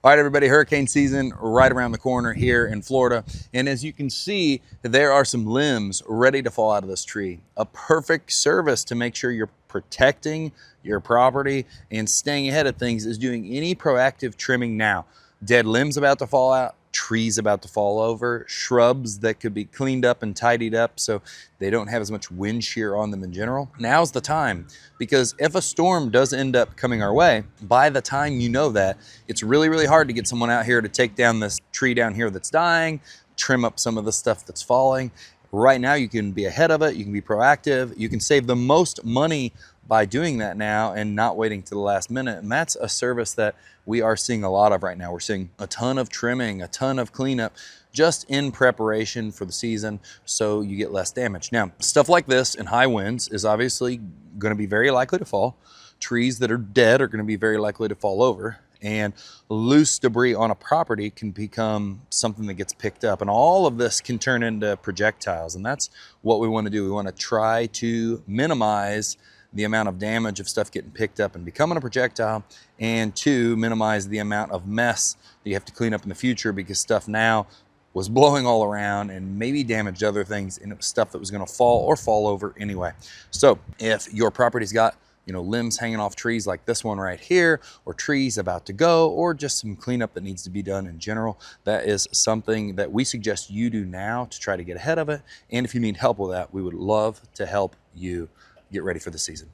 All right, everybody, hurricane season right around the corner here in Florida. And as you can see, there are some limbs ready to fall out of this tree. A perfect service to make sure you're protecting your property and staying ahead of things is doing any proactive trimming now. Dead limbs about to fall out, trees about to fall over, shrubs that could be cleaned up and tidied up so they don't have as much wind shear on them in general. Now's the time, because if a storm does end up coming our way, by the time you know that, it's really hard to get someone out here to take down this tree down here that's dying, trim up some of the stuff that's falling. Right now, you can be ahead of it, you can be proactive, you can save the most money by doing that now and not waiting to the last minute. And that's a service that we are seeing a lot of right now. We're seeing a ton of trimming, a ton of cleanup, just in preparation for the season so you get less damage. Now, stuff like this in high winds is obviously going to be very likely to fall. Trees that are dead are going to be very likely to fall over. And loose debris on a property can become something that gets picked up. And all of this can turn into projectiles. And that's what we want to do. We want to try to minimize the amount of damage of stuff getting picked up and becoming a projectile, and to minimize the amount of mess that you have to clean up in the future because stuff now was blowing all around and maybe damaged other things, and it was stuff that was going to fall or fall over anyway. So if your property's got limbs hanging off trees like this one right here, or trees about to go, or just some cleanup that needs to be done in general, that is something that we suggest you do now to try to get ahead of it. And if you need help with that, we would love to help you get ready for the season.